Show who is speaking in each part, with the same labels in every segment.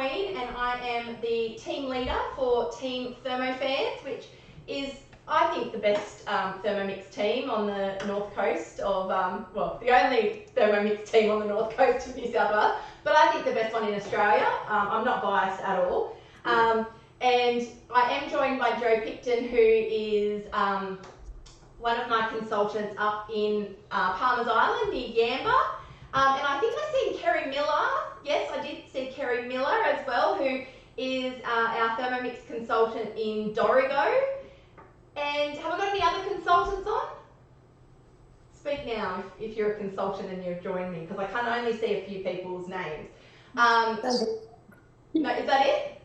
Speaker 1: McQueen and I am the team leader for Team Thermofans, which is, I think, the best Thermomix team on the north coast of, well, the only Thermomix team on the north coast of New South Wales, but I think the best one in Australia. I'm not biased at all. And I am joined by Joe Picton, who is one of my consultants up in Palmer's Island near Yamba. And I think I seen Kerry Miller. Yes, I did see Kerry Miller as well, who is our Thermomix consultant in Dorrigo. And have I got any other consultants on? Speak now if you're a consultant and you've joined me, because I can only see a few people's names. No, is that it?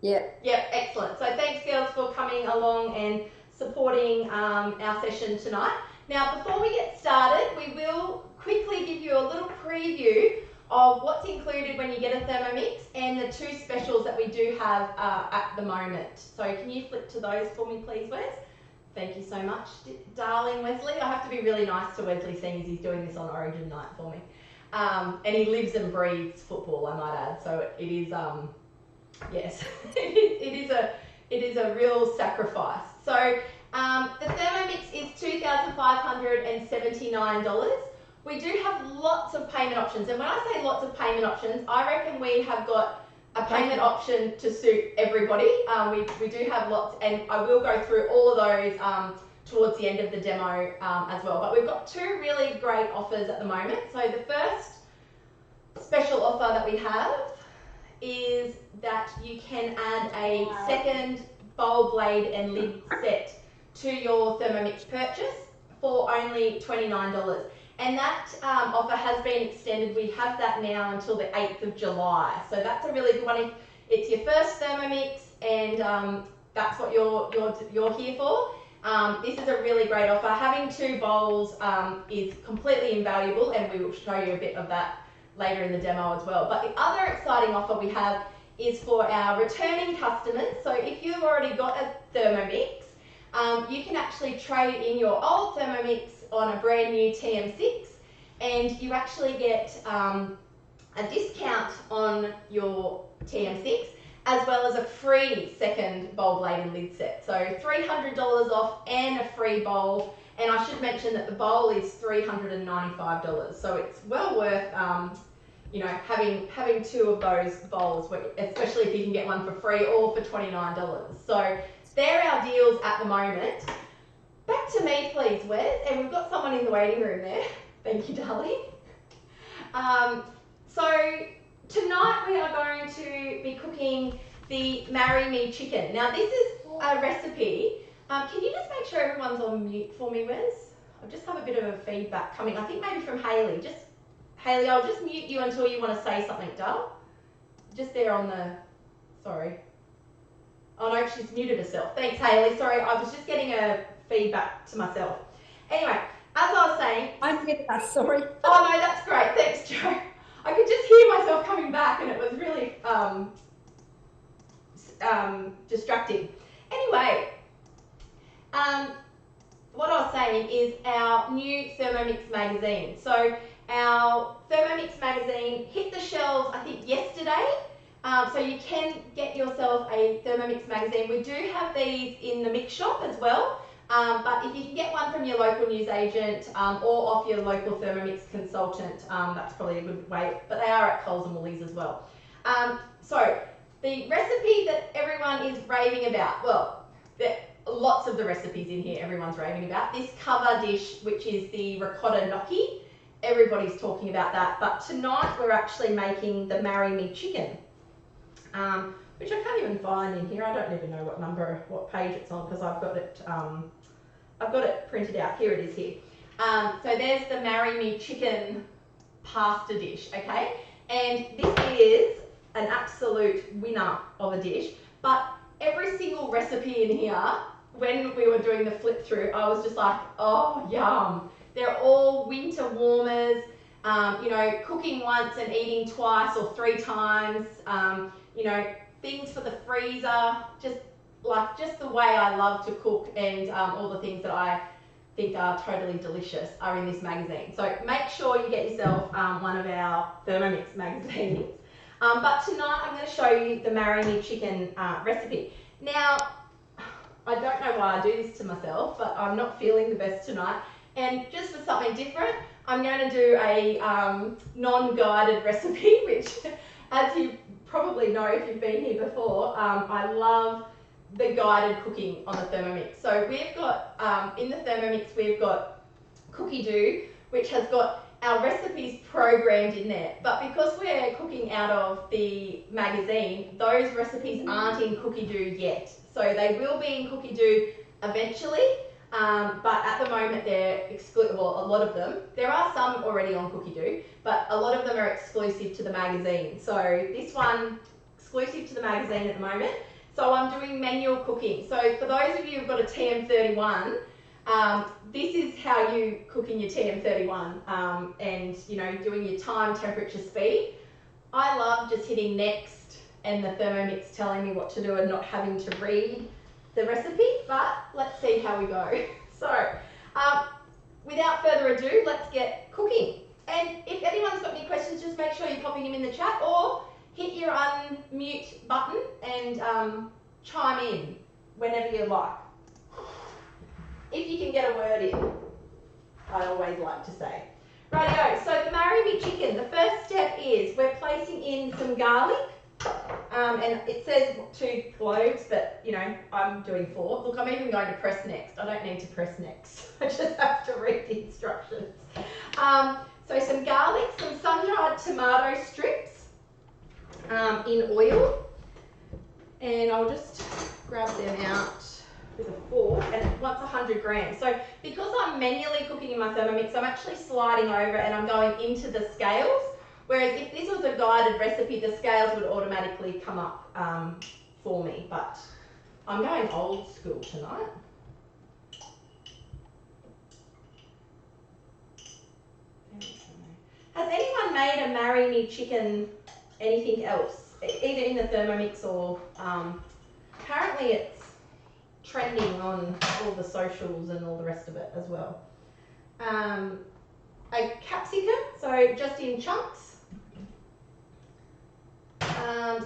Speaker 2: Yeah.
Speaker 1: Yeah, excellent. So thanks, girls, for coming along and supporting our session tonight. Now, before we get started, we will quickly give you a little preview of what's included when you get a Thermomix and the two specials that we do have at the moment. So can you flip to those for me, please, Wes? Thank you so much, darling Wesley. I have to be really nice to Wesley, seeing as he's doing this on Origin night for me. And he lives and breathes football, I might add. So it is, yes, it is a real sacrifice. So the Thermomix is $2,579. We do have lots of payment options, and when I say lots of payment options, I reckon we have got a payment option to suit everybody. We do have lots, and I will go through all of those towards the end of the demo as well. But we've got two really great offers at the moment. So the first special offer that we have is that you can add a second bowl, blade and lid set to your Thermomix purchase for only $29. And that offer has been extended. We have that now until the 8th of July. So that's a really good one. If it's your first Thermomix and that's what you're here for, this is a really great offer. Having two bowls is completely invaluable, and we will show you a bit of that later in the demo as well. But the other exciting offer we have is for our returning customers. So if you've already got a Thermomix, you can actually trade in your old Thermomix on a brand new TM6, and you actually get a discount on your TM6 as well as a free second bowl, blade and lid set. So $300 off and a free bowl, and I should mention that the bowl is $395, so it's well worth you know, having two of those bowls, especially if you can get one for free or for $29. So they're our deals at the moment. Back to me, please, Wes, and we've got someone in the waiting room there. Thank you, darling. So tonight we are going to be cooking the Marry Me chicken. Now this is a recipe. Can you just make sure everyone's on mute for me, Wes? I just have a bit of a feedback coming. I think maybe from Hayley. Hayley, I'll just mute you until you want to say something, doll. Just there on the, sorry. Oh no, she's muted herself. Thanks, Hayley. Sorry, I was just getting a feedback to myself. Anyway, as I was saying... I'm muted, sorry. Oh no, that's great. Thanks, Joe. I could just hear myself coming back and it was really distracting. Anyway, what I was saying is our new Thermomix Magazine. So our Thermomix Magazine hit the shelves, I think, yesterday. So you can get yourself a Thermomix Magazine. We do have these in the mix shop as well. But if you can get one from your local newsagent or off your local Thermomix consultant, that's probably a good way. But they are at Coles and Woolies as well. So the recipe that everyone is raving about, well, there are lots of the recipes in here everyone's raving about. This cover dish, which is the ricotta gnocchi, everybody's talking about that. But tonight we're actually making the Marry Me chicken. Which I can't even find in here. I don't even know what page it's on, because I've got it printed out. Here it is here. So there's the Marry Me chicken pasta dish, okay? And this is an absolute winner of a dish, but every single recipe in here, when we were doing the flip through, I was just like, oh, yum. They're all winter warmers, you know, cooking once and eating twice or 3 times, you know, things for the freezer, just the way I love to cook, and all the things that I think are totally delicious are in this magazine. So make sure you get yourself one of our Thermomix magazines. But tonight I'm going to show you the marry me chicken recipe. Now, I don't know why I do this to myself, but I'm not feeling the best tonight. And just for something different, I'm going to do a non-guided recipe, which, as you probably know if you've been here before, I love the guided cooking on the Thermomix. So we've got, in the Thermomix, we've got Cookidoo, which has got our recipes programmed in there. But because we're cooking out of the magazine, those recipes aren't in Cookidoo yet. So they will be in Cookidoo eventually, but at the moment they're exclusive, well, a lot of them. There are some already on Cookidoo, but a lot of them are exclusive to the magazine. So this one, exclusive to the magazine at the moment. So I'm doing manual cooking. So for those of you who've got a TM31, this is how you cook in your TM31 and, you know, doing your time, temperature, speed. I love just hitting next and the Thermomix telling me what to do and not having to read the recipe, but let's see how we go. So, without further ado, let's get cooking. And if anyone's got any questions, just make sure you're popping them in the chat or hit your unmute button and chime in whenever you like. If you can get a word in, I always like to say. Rightio, so the marry me chicken, the first step is we're placing in some garlic. And it says 2 cloves, but you know, I'm doing 4. Look, I'm even going to press next. I don't need to press next. I just have to read the instructions. So some garlic, some sun-dried tomato strips in oil. And I'll just grab them out with a fork, and it wants 100 grams. So because I'm manually cooking in my Thermomix, I'm actually sliding over and I'm going into the scales. Whereas if this was a guided recipe, the scales would automatically come up for me, but I'm going old school tonight. Has anyone made a marry me chicken anything else, either in the Thermomix or apparently it's trending on all the socials and all the rest of it as well. A capsicum, so just in chunks.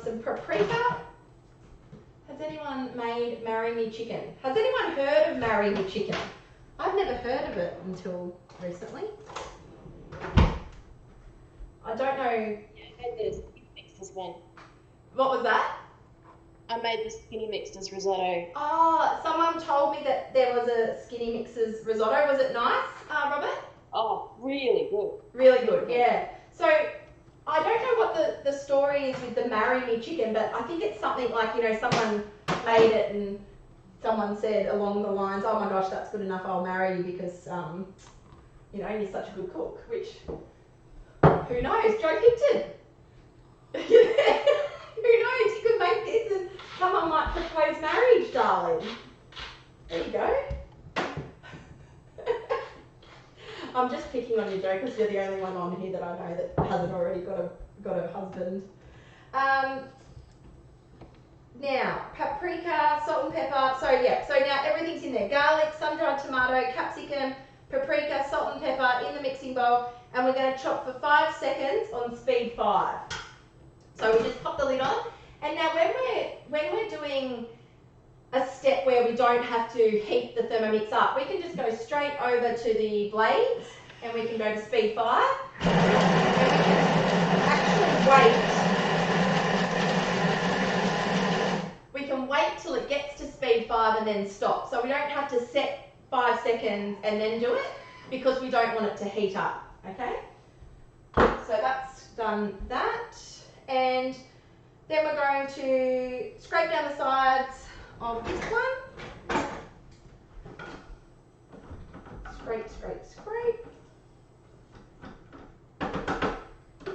Speaker 1: Some paprika. Has anyone made marry me chicken? Has anyone heard of marry me chicken? I've never heard of it until recently. I don't know.
Speaker 2: Yeah, I made the skinny mixers one.
Speaker 1: What was that?
Speaker 2: I made the skinny mixers risotto.
Speaker 1: Oh, someone told me that there was a skinny mixers risotto. Was it nice, Robert?
Speaker 2: Oh, really good.
Speaker 1: Really good, yeah. So I don't know what the story is with the marry me chicken, but I think it's something like, you know, someone made it and someone said along the lines, oh my gosh, that's good enough, I'll marry you because, you know, you're such a good cook, which, who knows, Joe Picton. Who knows, you could make this and someone might propose marriage, darling. There you go. I'm just picking on you, Joe, because you're the only one on here that I know that hasn't already got a husband. Now, paprika, salt and pepper. So yeah, so now everything's in there. Garlic, sun-dried tomato, capsicum, paprika, salt and pepper in the mixing bowl. And we're going to chop for 5 seconds on speed 5. So we just pop the lid on. And now when we're doing a step where we don't have to heat the Thermomix up, we can just go straight over to the blades and we can go to speed 5. And we can actually wait. We can wait till it gets to speed 5 and then stop. So we don't have to set 5 seconds and then do it because we don't want it to heat up, okay? So that's done that. And then we're going to scrape down the sides of this one. Scrape, scrape, scrape.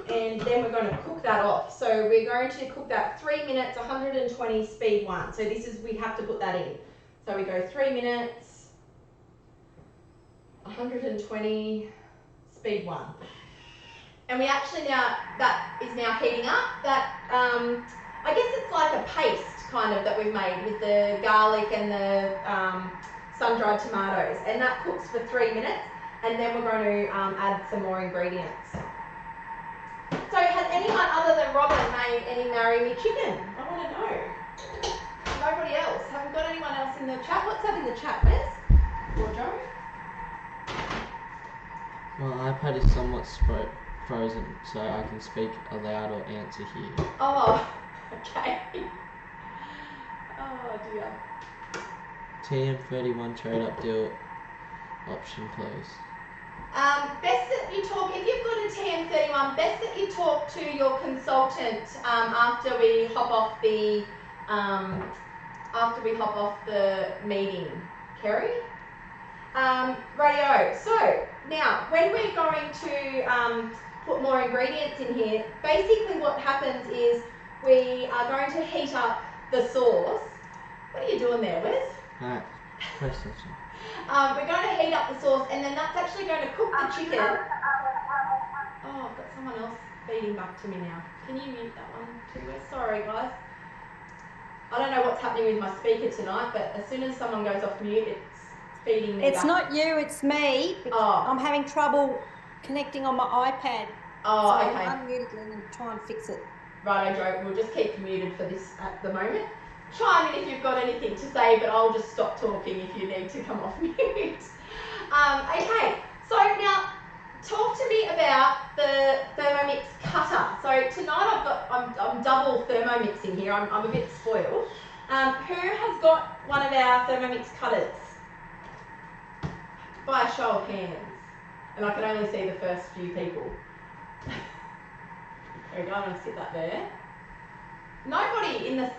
Speaker 1: And then we're going to cook that off. So we're going to cook that 3 minutes, 120 speed 1. So this is, we have to put that in. So we go 3 minutes, 120 speed 1. And we actually now, that is now heating up. That, I guess it's like a paste kind of that we've made with the garlic and the sun-dried tomatoes. And that cooks for 3 minutes. And then we're going to add some more ingredients. So has anyone other than Robin made made any marry me chicken? I want to know. Nobody else. Haven't got anyone else in the chat. What's that in the chat, Wes? Or Joe?
Speaker 3: My iPad is somewhat frozen, so I can speak aloud or answer here.
Speaker 1: Oh, okay. Oh dear.
Speaker 3: TM31 trade up deal option close.
Speaker 1: Best that you talk, if you've got a TM31, best that you talk to your consultant after we hop off the meeting, Kerry. Radio. So now, when we're going to put more ingredients in here, basically what happens is we are going to heat up the sauce. What are you doing there, Wes?
Speaker 3: Alright, press this one.
Speaker 1: We're going to heat up the sauce, and then that's actually going to cook the chicken. Oh, I've got someone else feeding back to me now. Can you mute that one too, Wes? Sorry, guys. I don't know what's happening with my speaker tonight, but as soon as someone goes off mute, it's feeding me
Speaker 4: It's
Speaker 1: back.
Speaker 4: not you, it's me.
Speaker 1: Oh.
Speaker 4: I'm having trouble connecting on my iPad.
Speaker 1: Oh,
Speaker 4: so
Speaker 1: okay.
Speaker 4: I'll unmute again and try and fix it.
Speaker 1: Righto, Joe. We'll just keep you muted for this at the moment. Chime in if you've got anything to say, but I'll just stop talking if you need to come off mute. Okay, so now talk to me about the Thermomix cutter. So tonight I'm double Thermomixing here. I'm a bit spoiled. Who has got one of our Thermomix cutters? By a show of hands. And I can only see the first few people. There we go, I'm going to sit that there. Nobody in the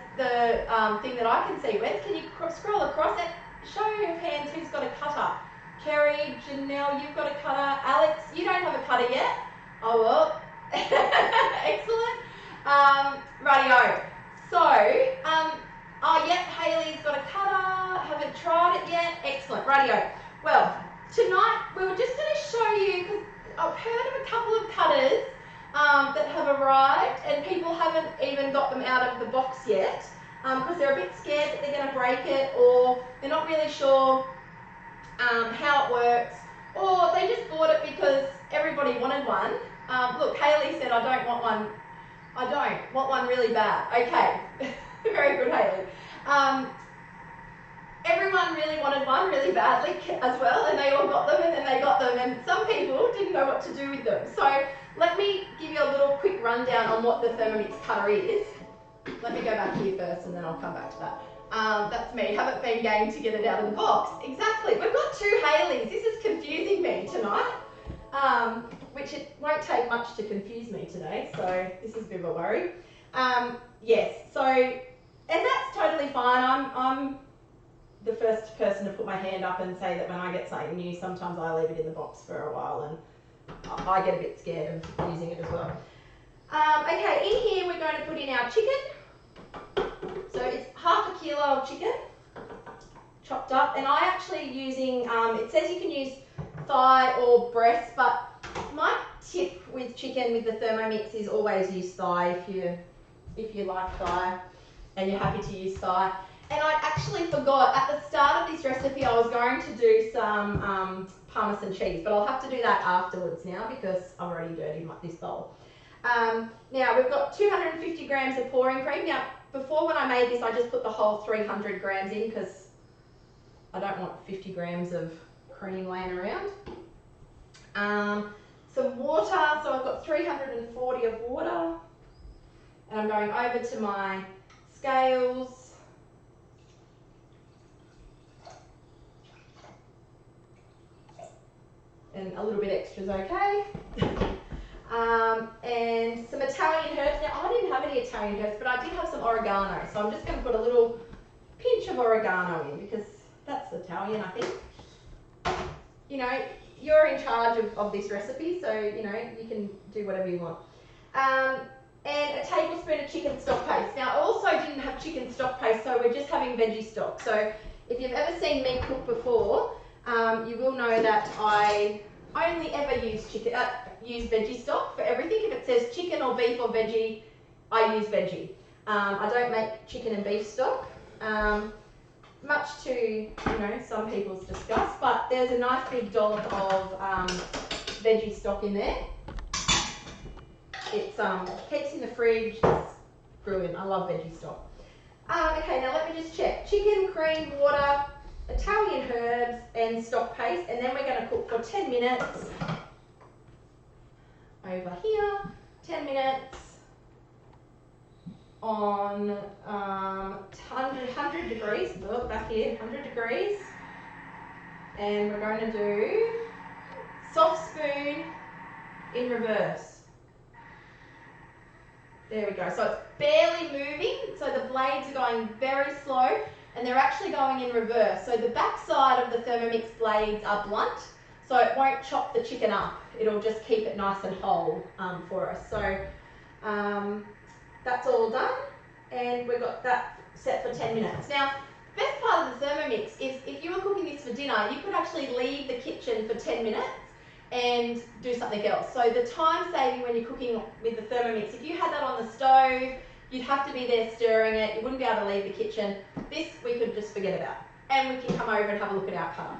Speaker 1: thing that I can see. Wes, can you scroll across it? Show of hands who's got a cutter. Kerry, Janelle, you've got a cutter. Alex, you don't have a cutter yet. Oh well. Excellent. Rightio. So, oh yep, Hayley's got a cutter. Haven't tried it yet. Excellent. Rightio. Well, tonight we were just going to show you, because I've heard of a couple of cutters that have arrived, and people haven't even got them out of the box yet because they're a bit scared that they're going to break it, or they're not really sure how it works, or they just bought it because everybody wanted one. Look, Hayley said, I don't want one. I don't want one really bad. Okay, very good, Hayley. Everyone really wanted one really badly as well, and they all got them, and then they got them, and some people didn't know what to do with them. So let me give you a little quick rundown on what the Thermomix cutter is. Let me go back here first, and then I'll come back to that. That's me. Haven't been game to get it out of the box. Exactly. We've got two Haleys. This is confusing me tonight, which it won't take much to confuse me today, so this is a bit of a worry. Yes, so, and that's totally fine. I'm the first person to put my hand up and say that when I get something new, sometimes I leave it in the box for a while, and I get a bit scared of using it as well. Okay, in here we're going to put in our chicken. So it's half a kilo of chicken, chopped up, and I actually using, it says you can use thigh or breast, but my tip with chicken with the Thermomix is always use thigh if you like thigh and you're happy to use thigh. And I actually forgot, at the start of this recipe I was going to do some Parmesan cheese, but I'll have to do that afterwards now because I've already dirtied this bowl. Now we've got 250 grams of pouring cream. Now before, when I made this, I just put the whole 300 grams in because I don't want 50 grams of cream laying around. Some water, so I've got 340 of water, and I'm going over to my scales. And a little bit extra is okay. And some Italian herbs. Now, I didn't have any Italian herbs, but I did have some oregano. So I'm just going to put a little pinch of oregano in because that's Italian, I think. You know, you're in charge of this recipe, so, you know, you can do whatever you want. And a tablespoon of chicken stock paste. Now, I also didn't have chicken stock paste, so we're just having veggie stock. So if you've ever seen me cook before, you will know that I only ever use veggie stock for everything. If it says chicken or beef or veggie, I use veggie. I don't make chicken and beef stock, much to, you know, some people's disgust, but there's a nice big dollop of veggie stock in there. It keeps in the fridge, Brilliant. I love veggie stock. Okay, now let me just check. Chicken, cream, water, Italian herbs, and stock paste, and then we're going to cook for 10 minutes. Over here, 10 minutes on 100 degrees. Look back here, 100 degrees. And we're going to do soft spoon in reverse. There we go. So it's barely moving. So the blades are going very slow and they're actually going in reverse. So the back side of the Thermomix blades are blunt, so it won't chop the chicken up. It'll just keep it nice and whole for us. So that's all done, and we've got that set for 10 minutes. Now, the best part of the Thermomix is if you were cooking this for dinner, you could actually leave the kitchen for 10 minutes and do something else. So the time saving when you're cooking with the Thermomix, if you had that on the stove, you'd have to be there stirring it, you wouldn't be able to leave the kitchen. This we could just forget about, and we can come over and have a look at our cutter.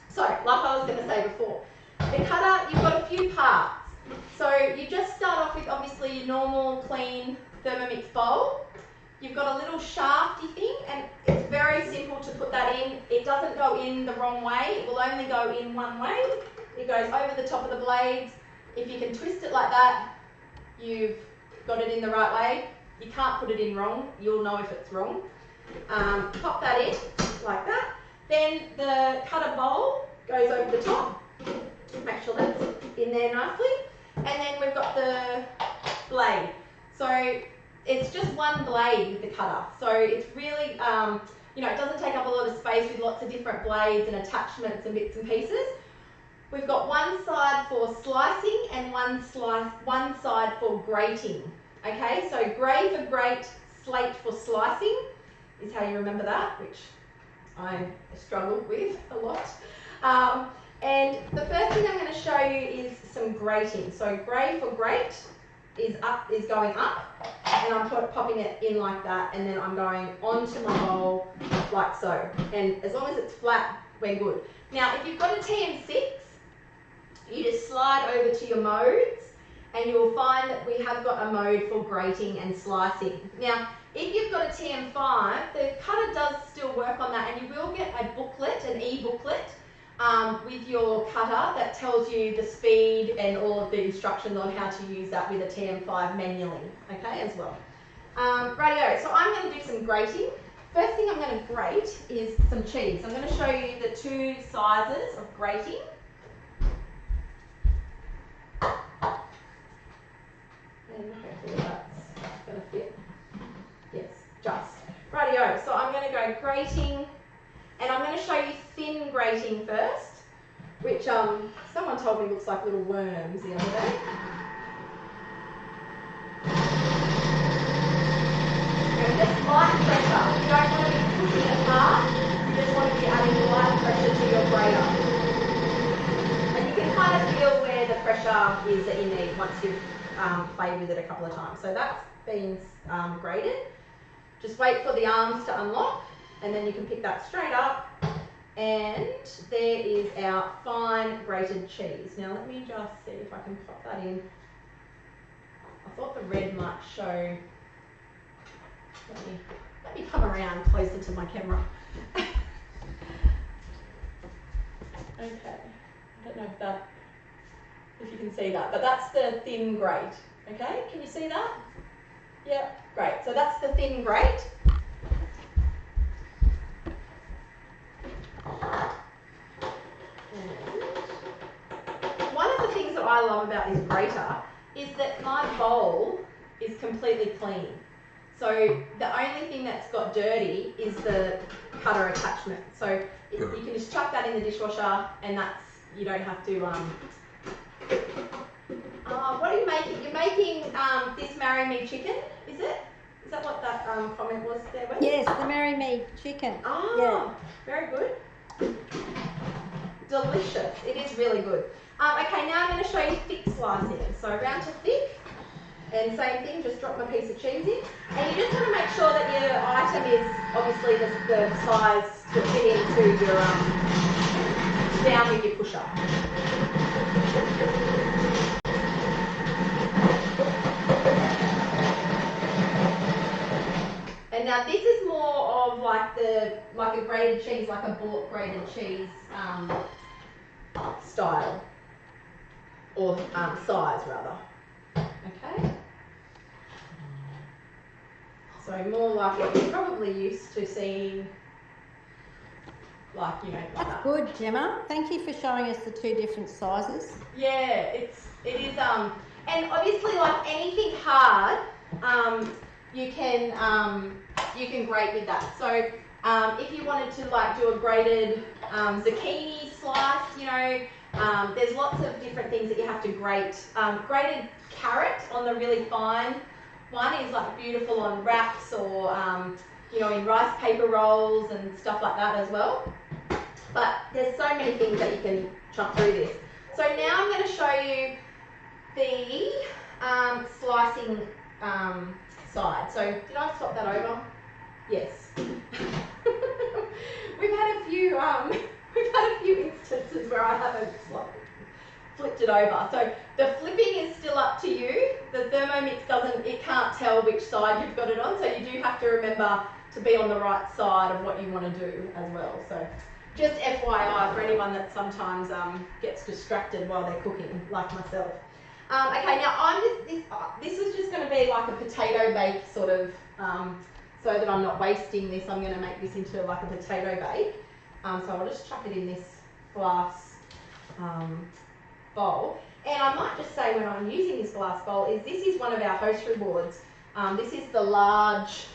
Speaker 1: So, like I was going to say before, the cutter, you've got a few parts. So you just start off with obviously your normal clean Thermomix bowl. You've got a little shafty thing, and it's very simple to put that in. It doesn't go in the wrong way, it will only go in one way. It goes over the top of the blades. If you can twist it like that, you've got it in the right way. You can't put it in wrong, you'll know if it's wrong. Pop that in, like that. Then the cutter bowl goes over the top. Make sure that's in there nicely. And then we've got the blade. So it's just one blade with the cutter. So it's really, you know, it doesn't take up a lot of space with lots of different blades and attachments and bits and pieces. We've got one side for slicing and one side for grating. Okay, so grey for grate, slate for slicing is how you remember that, which I struggled with a lot. And the first thing I'm going to show you is some grating. So grey for grate is going up, and I'm popping it in like that, and then I'm going onto my bowl like so. And as long as it's flat, we're good. Now, if you've got a TM6, you just slide over to your modes, and you'll find that we have got a mode for grating and slicing. Now, if you've got a TM5, the cutter does still work on that, and you will get a booklet, an e-booklet, with your cutter that tells you the speed and all of the instructions on how to use that with a TM5 manually, okay, as well. Rightio, so I'm going to do some grating. First thing I'm going to grate is some cheese. I'm going to show you the two sizes of grating. And hopefully that's going to fit. Yes, just. Rightio, so I'm going to go grating, and I'm going to show you thin grating first, which someone told me looks like little worms the other day. And just light pressure. You don't want to be pushing it hard, you just want to be adding light pressure to your grater. And you can kind of feel where the pressure is that you need once you've played with it a couple of times. So that's been grated. Just wait for the arms to unlock, and then you can pick that straight up, and there is our fine grated cheese. Now let me just see if I can pop that in. I thought the red might show. Let me come around closer to my camera. Okay, I don't know if you can see that, but that's the thin grate. Okay, can you see that? Yeah, great. So that's the thin grate. And one of the things that I love about this grater is that my bowl is completely clean. So the only thing that's got dirty is the cutter attachment. So you can just chuck that in the dishwasher, and that's, you don't have to what are you making? You're making this Marry Me chicken, is it? Is that what that comment was there, Wes?
Speaker 4: Yes, the Marry Me chicken.
Speaker 1: Ah,
Speaker 4: yeah.
Speaker 1: Very good. Delicious. It is really good. Okay, now I'm going to show you thick slicing. So round to thick, and same thing, just drop my piece of cheese in. And you just want to make sure that your item is obviously the size to fit into your, down with your pusher. now this is more of like a grated cheese, like a bulk grated cheese style, or size rather. Okay. So more like what you're probably used to seeing, like, you know, like
Speaker 4: That's
Speaker 1: that.
Speaker 4: good, Gemma. Thank you for showing us the two different sizes.
Speaker 1: Yeah, it is and obviously like anything hard, you can grate with that. So if you wanted to like do a grated zucchini slice, you know, there's lots of different things that you have to grate. Grated carrot on the really fine one is like beautiful on wraps or you know, in rice paper rolls and stuff like that as well. But there's so many things that you can chop through this. So now I'm going to show you the slicing side. So did I swap that over? Yes. We've had a few instances where I haven't flipped it over. So the flipping is still up to you. The Thermomix it can't tell which side you've got it on, so you do have to remember to be on the right side of what you want to do as well. So just FYI for anyone that sometimes gets distracted while they're cooking, like myself. Okay, now this is just going to be like a potato bake sort of, so that I'm not wasting this, I'm going to make this into like a potato bake. So I'll just chuck it in this glass bowl. And I might just say when I'm using this glass bowl this is one of our host rewards. This is the large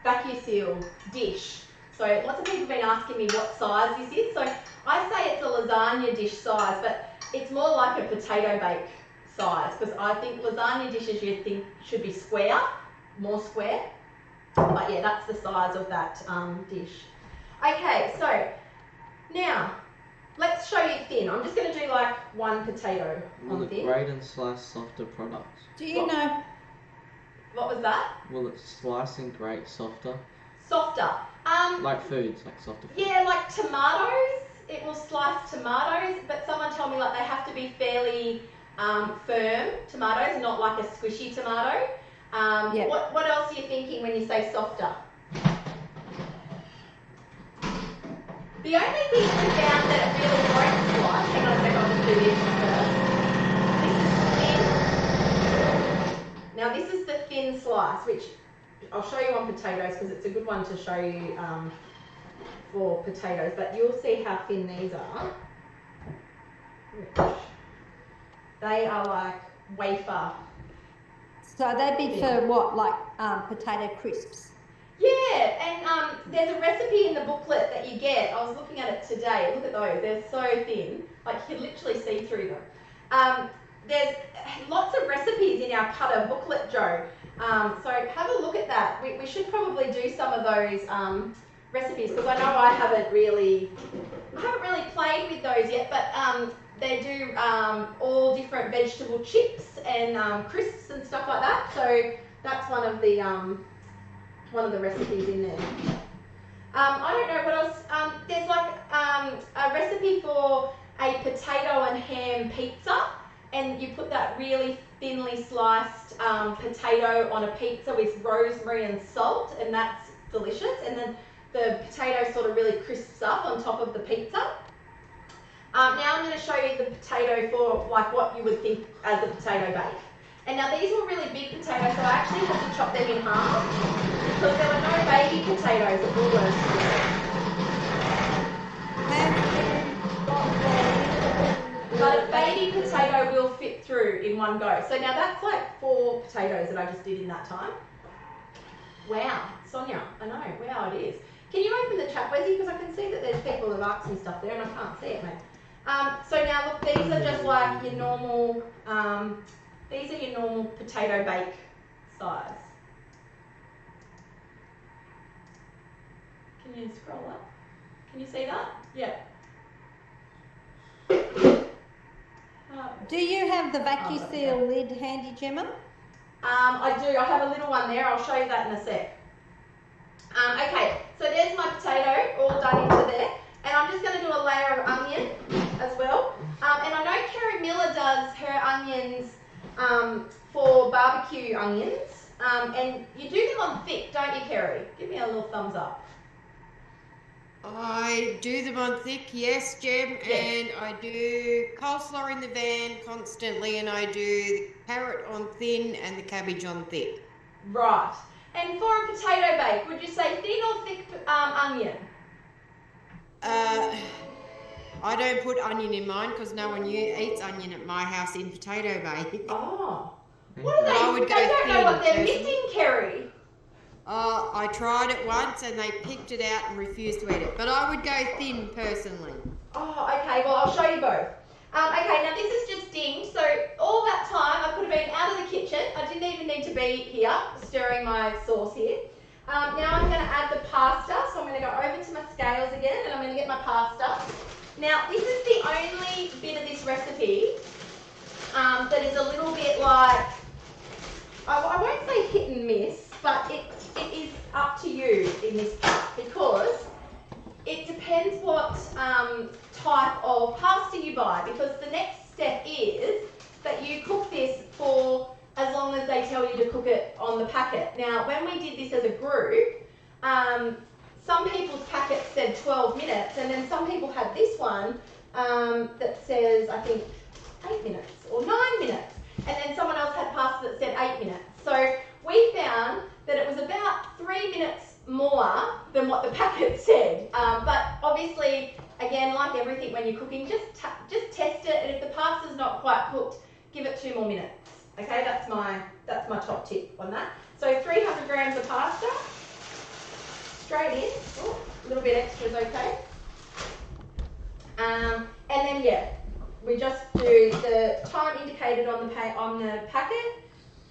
Speaker 1: vacuum seal dish. So lots of people have been asking me what size this is. So I say it's a lasagna dish size, but it's more like a potato bake size, because I think lasagna dishes you think should be square, more square. But yeah, that's the size of that dish. Okay, so now let's show you thin. I'm just going to do like one potato
Speaker 3: Will
Speaker 1: on thin.
Speaker 3: it grate and slice softer products?
Speaker 4: Do you know?
Speaker 1: What was that?
Speaker 3: Will it slice and grate softer?
Speaker 1: Softer.
Speaker 3: Like foods, like softer foods.
Speaker 1: Yeah, like tomatoes. It will slice tomatoes, but someone told me like they have to be fairly firm tomatoes, not like a squishy tomato.
Speaker 4: Yeah.
Speaker 1: What else are you thinking when you say softer? The only thing we found that it really won't slice, hang on a second, I'll just do this first. This is thin. Now this is the thin slice, which I'll show you on potatoes because it's a good one to show you for potatoes, but you'll see how thin these are. They are like wafer.
Speaker 4: So they'd be for what, like potato crisps?
Speaker 1: Yeah, and there's a recipe in the booklet that you get. I was looking at it today. Look at those. They're so thin. Like you can literally see through them. There's lots of recipes in our cutter booklet, Joe. So have a look at that. We should probably do some of those recipes, because I know I haven't really played with those yet, but they do all different vegetable chips and crisps and stuff like that. So that's one of the recipes in there. I don't know what else. There's like a recipe for a potato and ham pizza, and you put that really thinly sliced potato on a pizza with rosemary and salt, and that's delicious. And then the potato sort of really crisps up on top of the pizza. Now I'm going to show you the potato for like what you would think as a potato bake. And now these were really big potatoes, so I actually had to chop them in half because there were no baby potatoes at Woolworths. But a baby potato will fit through in one go. So now that's like 4 potatoes that I just did in that time. Wow, Sonia, I know, wow it is. Can you open the chat, Wesley? Because I can see that there's people that have asked me stuff there and I can't see it, mate. So now look, these are just like your normal, these are your normal potato bake size. Can you scroll up? Can you see that? Yeah.
Speaker 4: Do you have the vacuum seal lid handy, Gemma?
Speaker 1: I do. I have a little one there. I'll show you that in a sec. Okay, so there's my potato all done into there. And I'm just going to do a layer of onion as well. And I know Kerry Miller does her onions for barbecue onions. And you do them on thick, don't you, Kerry? Give me a little thumbs up.
Speaker 5: I do them on thick, yes, Gem,
Speaker 1: Yes.
Speaker 5: and I do coleslaw in the van constantly, and I do the carrot on thin and the cabbage on thick.
Speaker 1: Right. And for a potato bake, would you say thin or thick onion?
Speaker 5: I don't put onion in mine because no one eats onion at my house in potato bake.
Speaker 1: Oh. What are they?
Speaker 5: I would go
Speaker 1: they don't know
Speaker 5: thin,
Speaker 1: what they're
Speaker 5: personally.
Speaker 1: missing, Kerry.
Speaker 5: I tried it once and they picked it out and refused to eat it. But I would go thin personally.
Speaker 1: Oh, okay. Well, I'll show you both. Okay, now this is just dinged. So all that time, I could have been out of the kitchen. I didn't even need to be here, stirring my sauce here. Now I'm going to add the pasta. So I'm going to go over to my scales again and I'm going to get my pasta. Now, this is the only bit of this recipe that is a little bit like, I won't say hit and miss, but it is up to you in this part because it depends what type of pasta you buy, because the next step is that you cook this for as long as they tell you to cook it on the packet. Now, when we did this as a group, some people's packets said 12 minutes, and then some people had this one that says, I think, 8 minutes or 9 minutes, and then someone else had pasta that said 8 minutes. So we found that it was about 3 minutes more than what the packet said. But obviously, again, like everything when you're cooking, just test it, and if the pasta's not quite cooked, give it 2 more minutes. Okay, that's my top tip on that. So 300 grams of pasta, straight in. Ooh, a little bit extra is okay. And then yeah, we just do the time indicated on the packet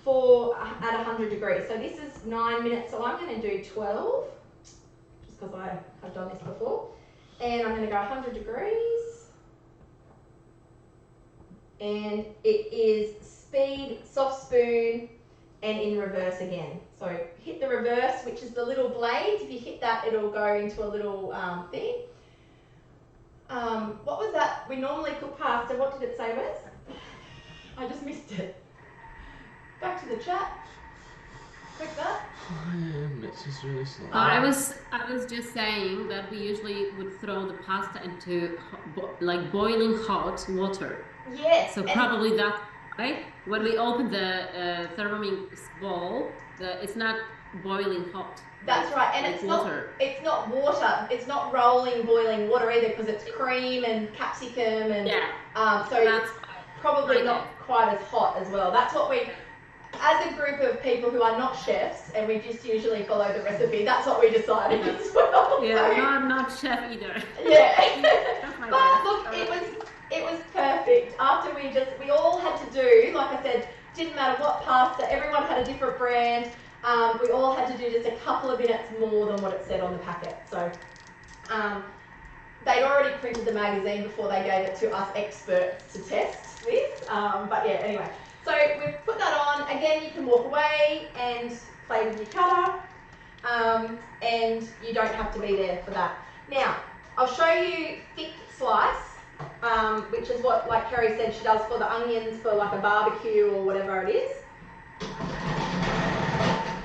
Speaker 1: for at 100 degrees. So this is 9 minutes, so I'm going to do 12, just because I have done this before. And I'm going to go 100 degrees. And it is speed, soft spoon, and in reverse again. So hit the reverse, which is the little blades. If you hit that, it'll go into a little thing. What was that? We normally cook pasta. What did it say, Wes? I just missed it. Back to the chat. Click that.
Speaker 3: It's just really slow.
Speaker 6: I was just saying that we usually would throw the pasta into like boiling hot water.
Speaker 1: Yes.
Speaker 6: So probably that, right? When we open the Thermomix bowl, it's not boiling hot.
Speaker 1: That's right, and it's not water. It's not rolling boiling water either, because it's cream and capsicum and so it's probably not quite as hot as well. That's what we, as a group of people who are not chefs and we just usually follow the recipe, that's what we decided as well.
Speaker 6: Yeah,
Speaker 1: so,
Speaker 6: no, I'm not chef either.
Speaker 1: Yeah.
Speaker 6: That's my
Speaker 1: But
Speaker 6: bad.
Speaker 1: look, it was perfect. After we all had to do, like I said, didn't matter what pasta, everyone had a different brand. We all had to do just a couple of minutes more than what it said on the packet. So they'd already printed the magazine before they gave it to us experts to test with. But yeah, anyway. So we've put that on. Again, you can walk away and play with your cutter. And you don't have to be there for that. Now, I'll show you thick slice, which is what, like Kerry said, she does for the onions for like a barbecue or whatever it is.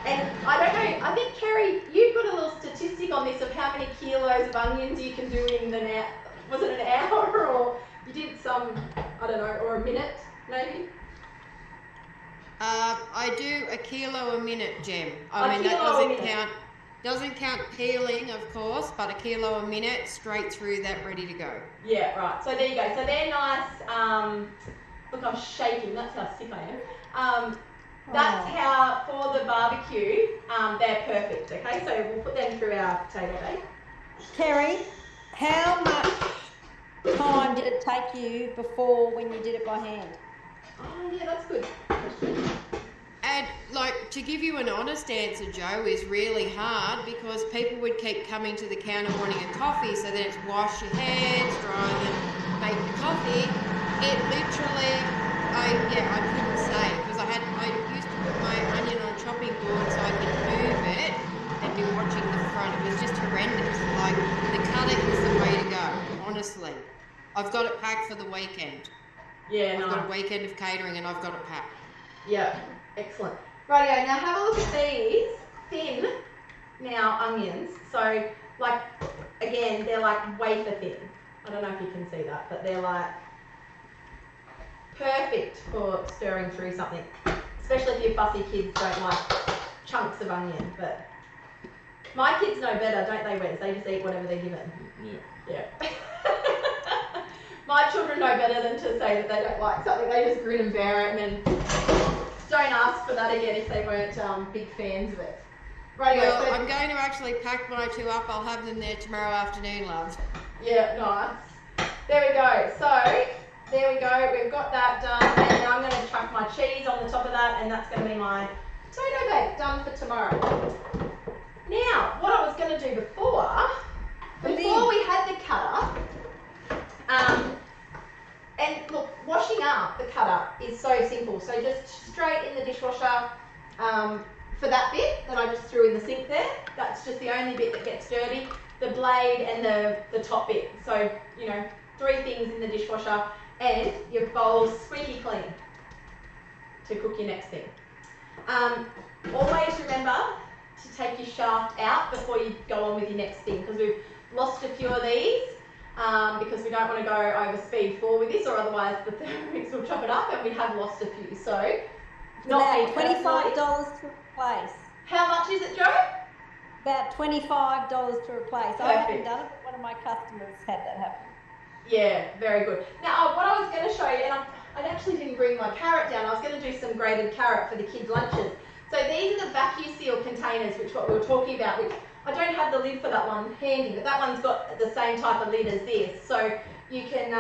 Speaker 1: And I don't know, I think Kerry, you've got a little statistic on this of how many kilos of onions you can do in an hour. Was it an hour, or you did some, I don't know, or a minute maybe?
Speaker 5: I do a kilo a minute, Gem.
Speaker 1: A
Speaker 5: I mean, that
Speaker 1: kilo
Speaker 5: doesn't count peeling, of course, but a kilo a minute, straight through that, ready to go.
Speaker 1: Yeah, right. So there you go. So they're nice. Look, I'm shaking. That's how sick I am. That's how, for the barbecue, they're perfect. Okay, so we'll put them through our potato bake.
Speaker 4: Kerry, how much time did it take you before when you did it by hand?
Speaker 1: Oh, yeah, that's good question.
Speaker 5: And, like, to give you an honest answer, Joe, is really hard because people would keep coming to the counter wanting a coffee, so then it's wash your hands, dry them, make the coffee. It literally, I couldn't say, because I used to put my onion on a chopping board so I could move it and be watching the front. It was just horrendous. Like, the cutter is the way to go, honestly. I've got it packed for the weekend.
Speaker 1: Yeah,
Speaker 5: I've got a weekend of catering and I've got it packed.
Speaker 1: Yeah, excellent. Rightio, now have a look at these thin now onions. So like, again, they're like wafer thin. I don't know if you can see that, but they're like perfect for stirring through something, especially if your fussy kids don't like chunks of onion. But my kids know better, don't they, Wes? They just eat whatever they're given. Yeah. My children know better than to say that they don't like something. They just grin and bear it, and then don't ask for that again if they weren't big fans of it. Right.
Speaker 5: Well,
Speaker 1: So
Speaker 5: I'm going to actually pack my two up. I'll have them there tomorrow afternoon, love.
Speaker 1: yeah, nice. There we go. So there we go. We've got that done, and now I'm going to chuck my cheese on the top of that, and that's going to be my potato bake done for tomorrow. Now, what I was going to do before we had the cutter, and look, washing up the cutter is so simple. So just straight in the dishwasher for that bit that I just threw in the sink there. That's just the only bit that gets dirty. The blade and the top bit. So, you know, 3 things in the dishwasher and your bowl's squeaky clean to cook your next thing. Always remember to take your shaft out before you go on with your next thing, because we've lost a few of these because we don't want to go over speed 4 with this, or otherwise the Thermomix will chop it up, and we have lost a few. So, not
Speaker 4: about $25 to replace.
Speaker 1: How much is it, Joe?
Speaker 4: About $25 to replace. I haven't done it, but one of my customers had that happen.
Speaker 1: Yeah, very good. Now, what I was going to show you, and I actually didn't bring my carrot down. I was going to do some grated carrot for the kids' lunches. So these are the vacuum seal containers, which what we were talking about, which I don't have the lid for that one handy, but that one's got the same type of lid as this. So you can,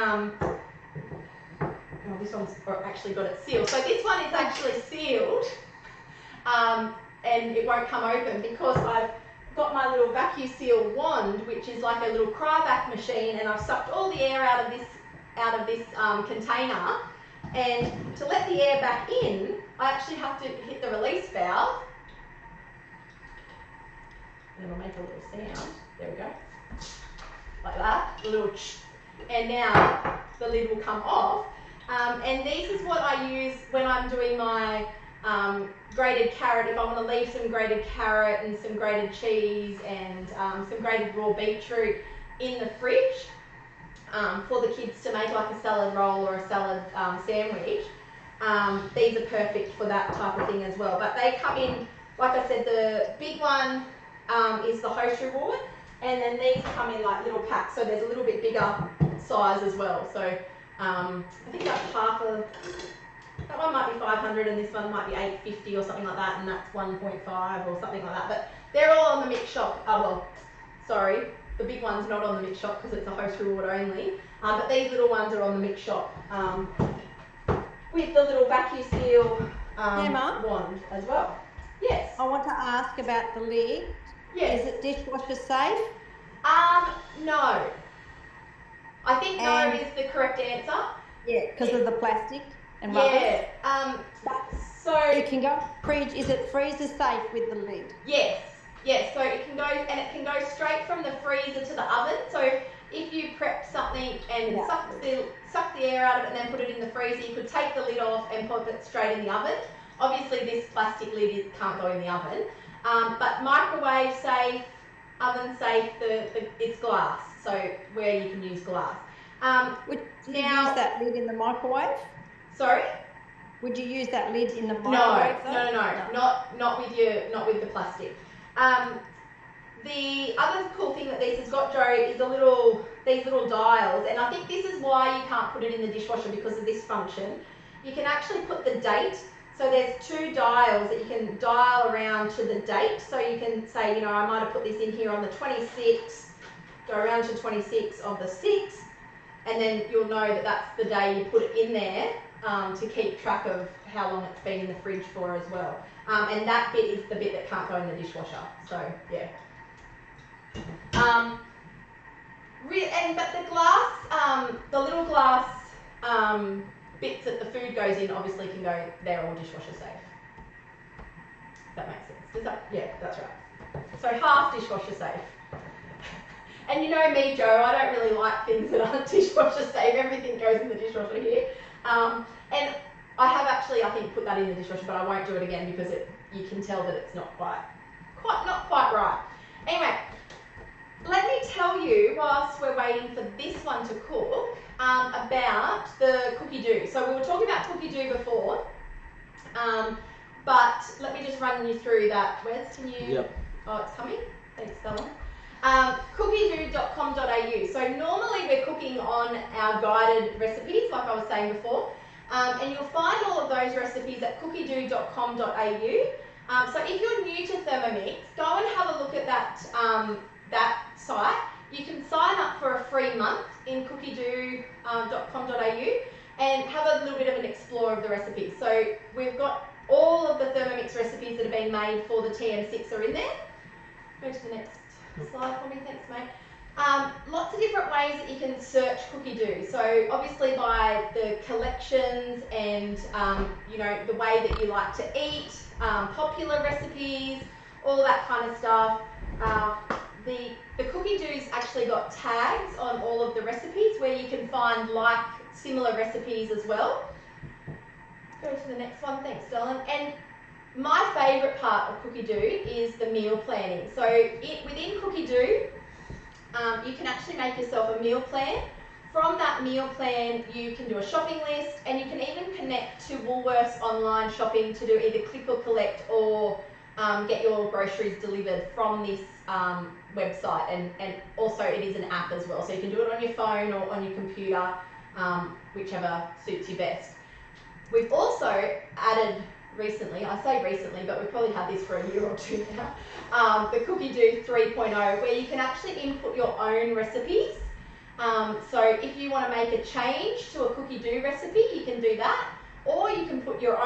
Speaker 1: oh, this one's actually got it sealed. So this one is actually sealed, and it won't come open because I've got my little vacuum seal wand, which is like a little cryovac machine, and I've sucked all the air out of this container. And to let the air back in, I actually have to hit the release valve. And it'll make a little sound. There we go. Like that, a little ch. And now the lid will come off. And this is what I use when I'm doing my grated carrot. If I want to leave some grated carrot and some grated cheese and some grated raw beetroot in the fridge for the kids to make like a salad roll or a salad sandwich, these are perfect for that type of thing as well. But they come in, like I said, the big one is the host reward, and then these come in like little packs, so there's a little bit bigger size as well. So I think that's half of, that one might be 500 and this one might be 850 or something like that, and that's 1.5 or something like that. But they're all on the mix shop. Oh well, sorry, the big one's not on the mix shop because it's a host reward only. But these little ones are on the mix shop with the little vacuum seal wand as well. Yes.
Speaker 4: I want to ask about the lid.
Speaker 1: Yes.
Speaker 4: Is it dishwasher safe?
Speaker 1: No. I think no is the correct answer.
Speaker 4: Yeah, because of the plastic and rubber.
Speaker 1: Yeah. So
Speaker 4: it can go fridge. Is it freezer safe with the lid?
Speaker 1: Yes. Yes. So it can go, and it can go straight from the freezer to the oven. So if you prep something and suck the air out of it and then put it in the freezer, you could take the lid off and put it straight in the oven. Obviously, this plastic lid can't go in the oven, but microwave safe, oven safe. It's glass, so where you can use glass.
Speaker 4: Would you use that lid in the microwave?
Speaker 1: Sorry.
Speaker 4: Would you use that lid in the microwave?
Speaker 1: No. Not with the plastic. The other cool thing that these has got, Joe, is these little dials, and I think this is why you can't put it in the dishwasher, because of this function. You can actually put the date. So there's 2 dials that you can dial around to the date. So you can say, you know, I might have put this in here on the 26th, go around to 26th of the 6th, and then you'll know that that's the day you put it in there to keep track of how long it's been in the fridge for as well. And that bit is the bit that can't go in the dishwasher. So yeah. But the glass, the little glass bits that the food goes in obviously can go, they're all dishwasher safe. That makes sense. Does that? Yeah, that's right. So half dishwasher safe. And you know me, Joe, I don't really like things that aren't dishwasher safe. Everything goes in the dishwasher here. And I have actually, I think, put that in the dishwasher, but I won't do it again because you can tell that it's not quite right. Anyway, let me tell you, whilst we're waiting for this one to cook, about the Cookidoo. So we were talking about Cookidoo before, but let me just run you through that. Wes, can you?
Speaker 3: Yep.
Speaker 1: Oh, it's coming. Thanks, Stella. Cookidoo.com.au. So normally we're cooking on our guided recipes, like I was saying before, and you'll find all of those recipes at cookidoo.com.au. So if you're new to Thermomix, go and have a look at that site. You can sign up for a free month in cookidoo.com.au and have a little bit of an explore of the recipes. So we've got all of the Thermomix recipes that have been made for the TM6 are in there. Go to the next slide for me, thanks mate. Lots of different ways that you can search Cookidoo. So obviously by the collections and you know, the way that you like to eat, popular recipes, all that kind of stuff. The Cookidoo's actually got tags on all of the recipes where you can find like similar recipes as well. Go to the next one, thanks Dylan. And my favourite part of Cookidoo is the meal planning. So within Cookidoo, you can actually make yourself a meal plan. From that meal plan, you can do a shopping list, and you can even connect to Woolworths online shopping to do either click or collect or get your groceries delivered from this website. And also it is an app as well, so you can do it on your phone or on your computer, whichever suits you best. We've also added recently, I say recently, but we've probably had this for a year or two now, the Cookidoo 3.0, where you can actually input your own recipes. So if you want to make a change to a Cookidoo recipe, you can do that, or you can put your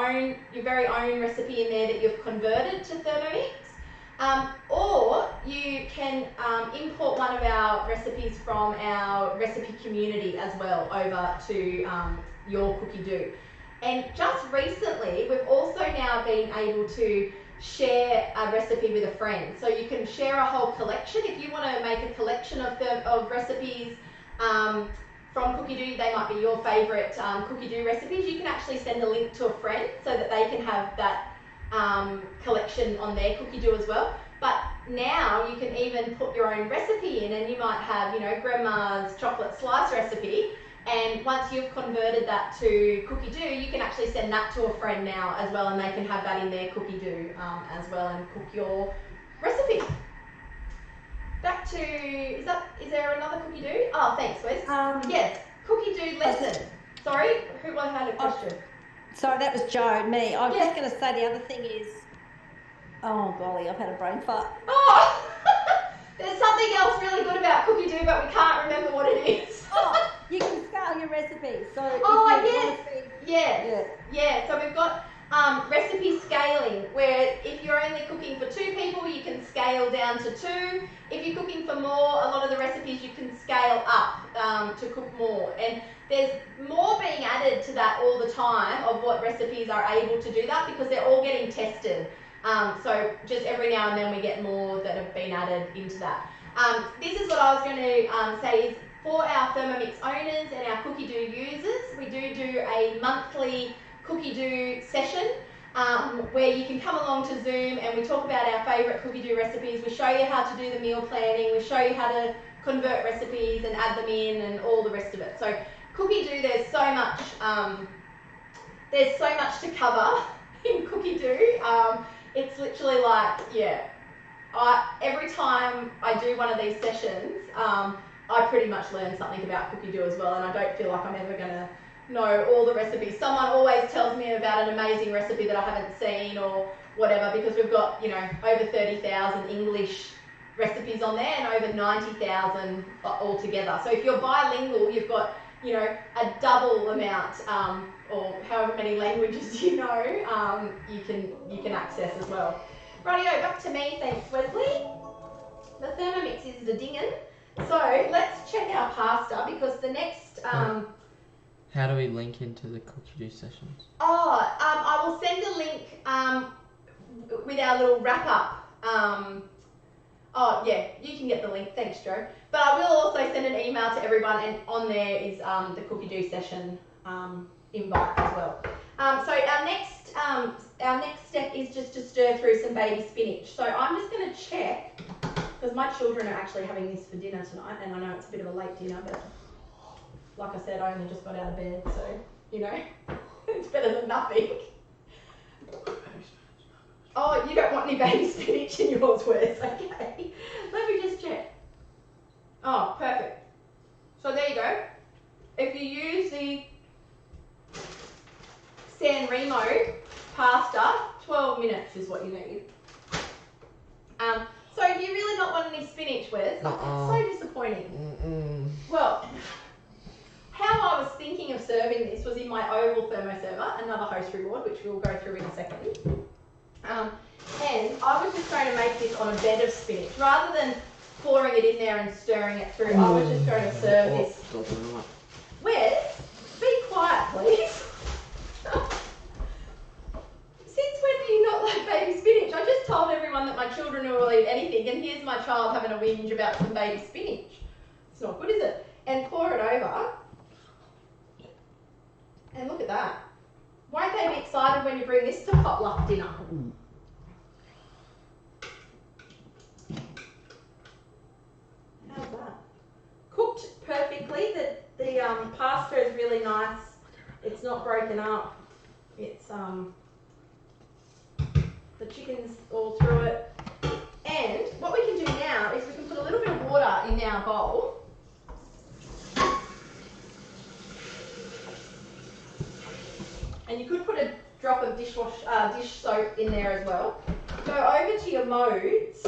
Speaker 1: very own recipe in there that you've converted to Thermomix, or you can import one of our recipes from our recipe community as well over to your Cookidoo. And just recently, we've also now been able to share a recipe with a friend. So you can share a whole collection. If you want to make a collection of recipes from Cookidoo, they might be your favourite Cookidoo recipes. You can actually send a link to a friend so that they can have that collection on their Cookidoo as well. But now you can even put your own recipe in, and you might have, you know, Grandma's chocolate slice recipe. And once you've converted that to Cookidoo, you can actually send that to a friend now as well, and they can have that in their Cookidoo as well and cook your recipe. Back to, is there another Cookidoo? Oh, thanks, Wes. Yes, Cookidoo lesson. Sorry, who had a question?
Speaker 4: Sorry, that was Joe, me. I was
Speaker 1: Yeah.
Speaker 4: just going to say the other thing is, oh golly, I've had a brain fart.
Speaker 1: Oh, there's something else really good about Cookidoo, but we can't remember what it is.
Speaker 4: Oh, you can scale your recipes. So if
Speaker 1: Oh,
Speaker 4: you
Speaker 1: yes.
Speaker 4: want to feed,
Speaker 1: Yeah. So we've got recipe scaling, where if you're only cooking for 2 people, you can scale down to 2. If you're cooking for more, a lot of the recipes you can scale up to cook more. And there's more being added to that all the time of what recipes are able to do that, because they're all getting tested. So just every now and then we get more that have been added into that. This is what I was going to say is, for our Thermomix owners and our Cookidoo users, we do a monthly Cookidoo session where you can come along to Zoom and we talk about our favourite Cookidoo recipes. We show you how to do the meal planning, we show you how to convert recipes and add them in and all the rest of it. So Cookidoo, there's so much to cover in Cookidoo. It's literally like, every time I do one of these sessions, I pretty much learn something about Cookidoo as well, and I don't feel like I'm ever going to know all the recipes. Someone always tells me about an amazing recipe that I haven't seen or whatever, because we've got, you know, over 30,000 English recipes on there and over 90,000 altogether. So if you're bilingual, you've got, you know, a double amount, or however many languages you know, you can access as well. Rightio, back to me, thanks Wesley. The Thermomix is the dingin'. So let's check our pasta, because the next
Speaker 3: How do we link into the Cookidoo sessions?
Speaker 1: I will send a link with our little wrap up. You can get the link, thanks Joe. But I will also send an email to everyone, and on there is the Cookidoo session invite as well. So our next step is just to stir through some baby spinach. So I'm just going to check, because my children are actually having this for dinner tonight, and I know it's a bit of a late dinner, but like I said, I only just got out of bed, so, you know, it's better than nothing. Oh, you don't want any baby spinach in yours, Wes? Okay. Let me just check. Oh, perfect. So there you go. If you use the San Remo pasta, 12 minutes is what you need. So do you really not want any spinach, Wes? That's so disappointing. Well, how I was thinking of serving this was in my oval thermoserver, another host reward, which we'll go through in a second. And I was just going to make this on a bed of spinach. Rather than pouring it in there and stirring it through, I was just going to serve this. Wes, be quiet, please. Since when do you not like baby spinach? I just told everyone that my children will eat anything, and here's my child having a whinge about some baby spinach. It's not good, is it? And pour it over. And look at that. Won't they be excited when you bring this to potluck dinner? How's that? Cooked perfectly. The pasta is really nice. It's not broken up. It's the chicken's all through it. And what we can do now is we can put a little bit of water in our bowl. And you could put a drop of dish soap in there as well. Go over to your modes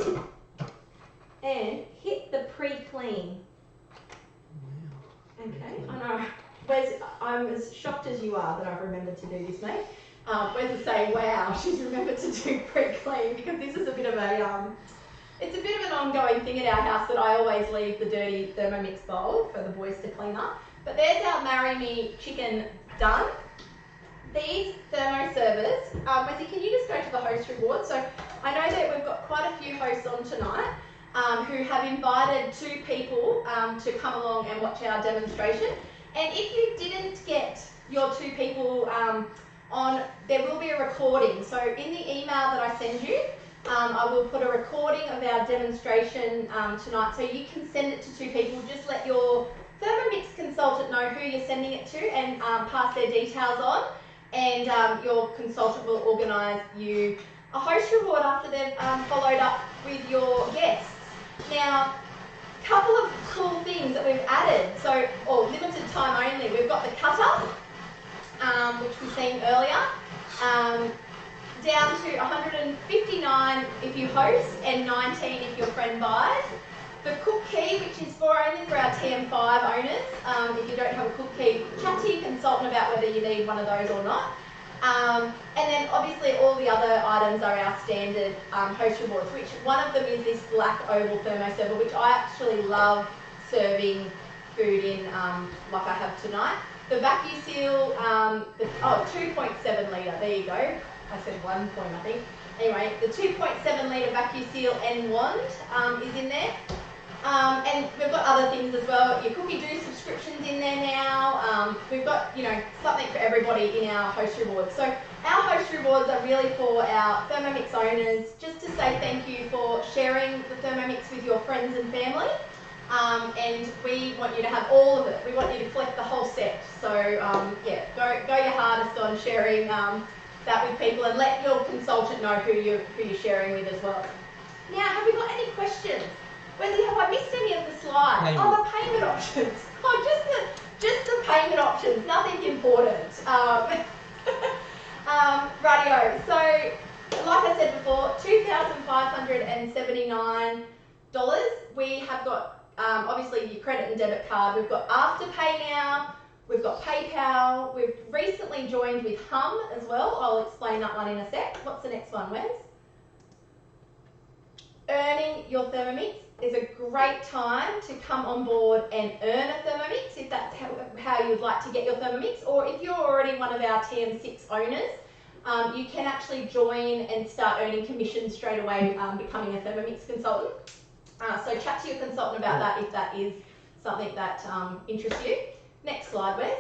Speaker 1: and hit the pre-clean. Okay, I know. Wes, I'm as shocked as you are that I've remembered to do this, mate. Wes is saying, wow, she's remembered to do pre-clean, because this is a bit of a, it's a bit of an ongoing thing at our house that I always leave the dirty Thermomix bowl for the boys to clean up. But there's our Marry Me chicken done. These thermo servers, Wesley, can you just go to the host reward? So I know that we've got quite a few hosts on tonight who have invited 2 people to come along and watch our demonstration. And if you didn't get your 2 people on, there will be a recording. So in the email that I send you, I will put a recording of our demonstration tonight, so you can send it to 2 people. Just let your Thermomix consultant know who you're sending it to and pass their details on. And your consultant will organise you a host reward after they've followed up with your guests. Now, a couple of cool things that we've added, so, limited time only, we've got the cutter, which we've seen earlier, down to 159 if you host and 19 if your friend buys. The cook key, which is only for our TM5 owners. If you don't have a cook key, chat to your consultant about whether you need one of those or not. And then obviously all the other items are our standard host rewards, which one of them is this black oval thermoserver, which I actually love serving food in like I have tonight. The vacuum seal, 2.7 litre, there you go. I said 1 point, I think. Anyway, the 2.7 litre vacuum seal and wand is in there. And we've got other things as well. Your Cookidoo subscriptions in there now. We've got, something for everybody in our host rewards. So our host rewards are really for our Thermomix owners, just to say thank you for sharing the Thermomix with your friends and family. And we want you to have all of it. We want you to collect the whole set. So go your hardest on sharing that with people, and let your consultant know who you're sharing with as well. Now, have we got any questions? Wesley, have I missed any of the slides?
Speaker 3: Payment.
Speaker 1: Oh, the payment options. Oh, just the payment options. Nothing important. Rightio. So, like I said before, $2,579. We have got obviously your credit and debit card. We've got Afterpay now. We've got PayPal. We've recently joined with Humm as well. I'll explain that one in a sec. What's the next one, Wes? Earning your Thermomix is a great time to come on board and earn a Thermomix, if that's how you'd like to get your Thermomix. Or if you're already one of our TM6 owners, you can actually join and start earning commission straight away, becoming a Thermomix consultant. So chat to your consultant about that if that is something that interests you. Next slide, Wes.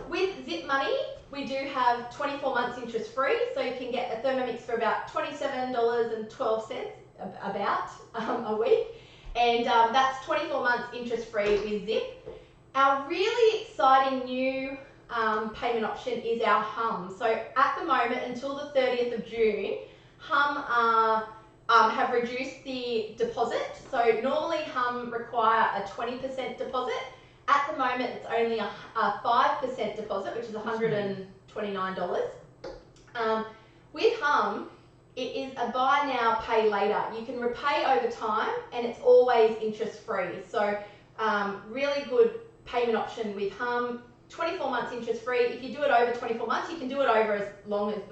Speaker 1: With Zip Money, we do have 24 months interest free, so you can get a Thermomix for about $27.12 about a week, and that's 24 months interest free with Zip. Our really exciting new payment option is our Humm. So at the moment, until the 30th of June, Humm have reduced the deposit. So normally Humm require a 20% deposit. At the moment, it's only a 5% deposit, which is $129. With Humm, it is a buy now, pay later. You can repay over time, and it's always interest free. So really good payment option with Humm. 24 months interest free. If you do it over 24 months, you can do it over as long as,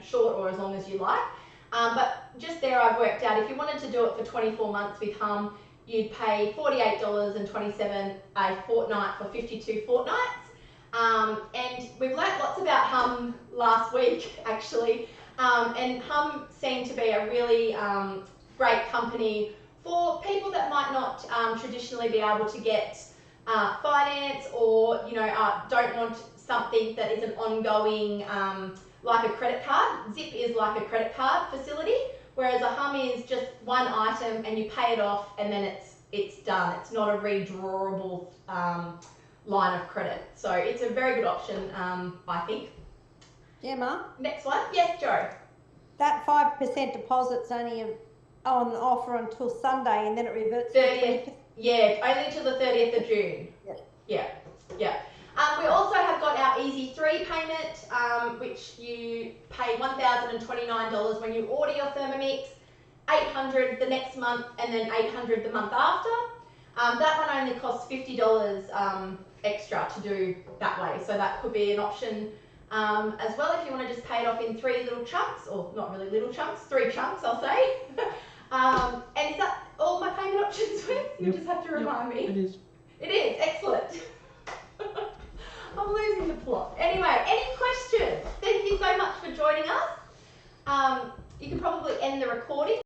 Speaker 1: short or as long as you like. But just there, I've worked out if you wanted to do it for 24 months with Humm, you'd pay $48.27 a fortnight for 52 fortnights. And we've learnt lots about Humm last week, actually. And Humm seemed to be a really great company for people that might not traditionally be able to get finance, or don't want something that is an ongoing like a credit card. Zip is like a credit card facility, whereas a Humm is just one item and you pay it off and then it's done. It's not a redrawable line of credit. So it's a very good option, I think.
Speaker 4: Gemma,
Speaker 1: Next one. Yes, Joe.
Speaker 4: that 5% deposit's only on offer until Sunday, and then it reverts to
Speaker 1: 30th.
Speaker 4: 20%.
Speaker 1: Yeah, only till the 30th of June. Yeah. We also have got our Easy 3 payment, which you pay $1,029 when you order your Thermomix, $800 the next month, and then $800 the month after. That one only costs $50 extra to do that way, so that could be an option as well if you want to just pay it off in 3 little chunks, or not really little chunks, 3 chunks I'll say. And is that all my payment options with? You just have to remind me.
Speaker 3: It is.
Speaker 1: It is, excellent. I'm losing the plot. Anyway, any questions? Thank you so much for joining us. You can probably end the recording.